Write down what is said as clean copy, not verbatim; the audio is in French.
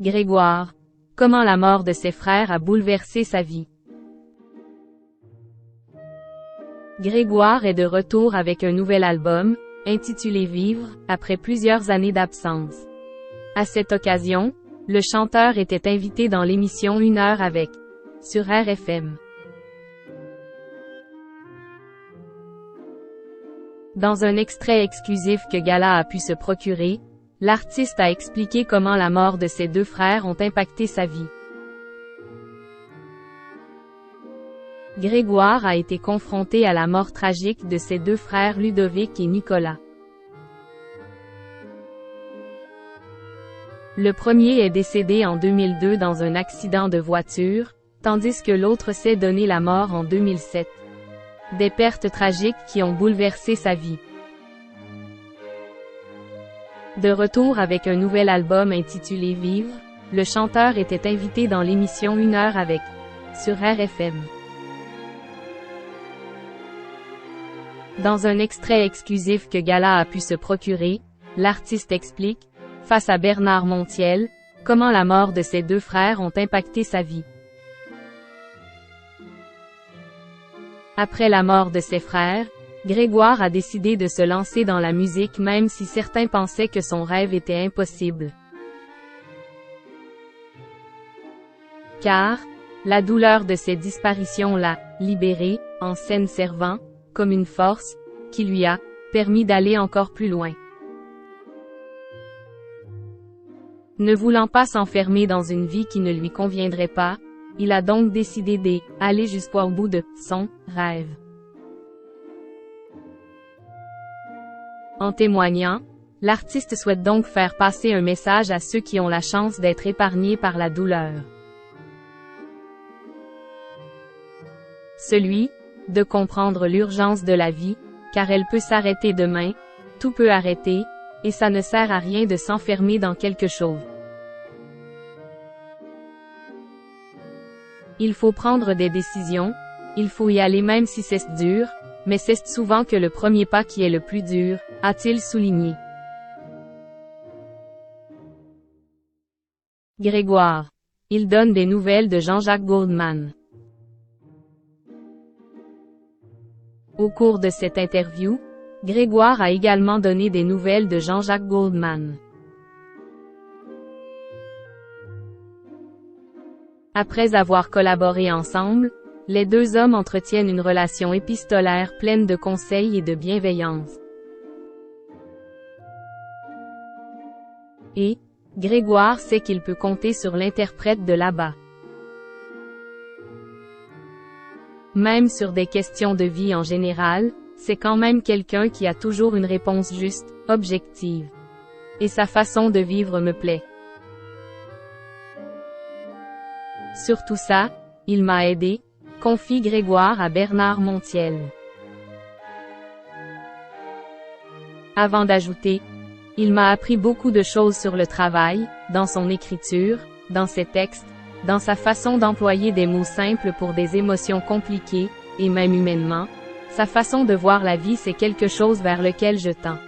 Grégoire. Comment la mort de ses frères a bouleversé sa vie. Grégoire est de retour avec un nouvel album, intitulé Vivre, après plusieurs années d'absence. À cette occasion, le chanteur était invité dans l'émission 1 heure avec, sur RFM. Dans un extrait exclusif que Gala a pu se procurer, l'artiste a expliqué comment la mort de ses deux frères ont impacté sa vie. Grégoire a été confronté à la mort tragique de ses deux frères Ludovic et Nicolas. Le premier est décédé en 2002 dans un accident de voiture, tandis que l'autre s'est donné la mort en 2007. Des pertes tragiques qui ont bouleversé sa vie. De retour avec un nouvel album intitulé Vivre, le chanteur était invité dans l'émission 1 heure avec, sur RFM. Dans un extrait exclusif que Gala a pu se procurer, l'artiste explique, face à Bernard Montiel, comment la mort de ses deux frères ont impacté sa vie. Après la mort de ses frères, Grégoire a décidé de se lancer dans la musique même si certains pensaient que son rêve était impossible. Car, la douleur de ces disparitions l'a libéré, en scène servant, comme une force, qui lui a permis d'aller encore plus loin. Ne voulant pas s'enfermer dans une vie qui ne lui conviendrait pas, il a donc décidé d'aller jusqu'au bout de son rêve. En témoignant, l'artiste souhaite donc faire passer un message à ceux qui ont la chance d'être épargnés par la douleur. Celui de comprendre l'urgence de la vie, car elle peut s'arrêter demain, tout peut arrêter, et ça ne sert à rien de s'enfermer dans quelque chose. Il faut prendre des décisions, il faut y aller même si c'est dur, mais c'est souvent que le premier pas qui est le plus dur, a-t-il souligné. Grégoire. Il donne des nouvelles de Jean-Jacques Goldman. Au cours de cette interview, Grégoire a également donné des nouvelles de Jean-Jacques Goldman. Après avoir collaboré ensemble, les deux hommes entretiennent une relation épistolaire pleine de conseils et de bienveillance. Et, Grégoire sait qu'il peut compter sur l'interprète de là-bas. Même sur des questions de vie en général, c'est quand même quelqu'un qui a toujours une réponse juste, objective. Et sa façon de vivre me plaît. Sur tout ça, il m'a aidé, confie Grégoire à Bernard Montiel. Avant d'ajouter, il m'a appris beaucoup de choses sur le travail, dans son écriture, dans ses textes, dans sa façon d'employer des mots simples pour des émotions compliquées, et même humainement, sa façon de voir la vie c'est quelque chose vers lequel je tends.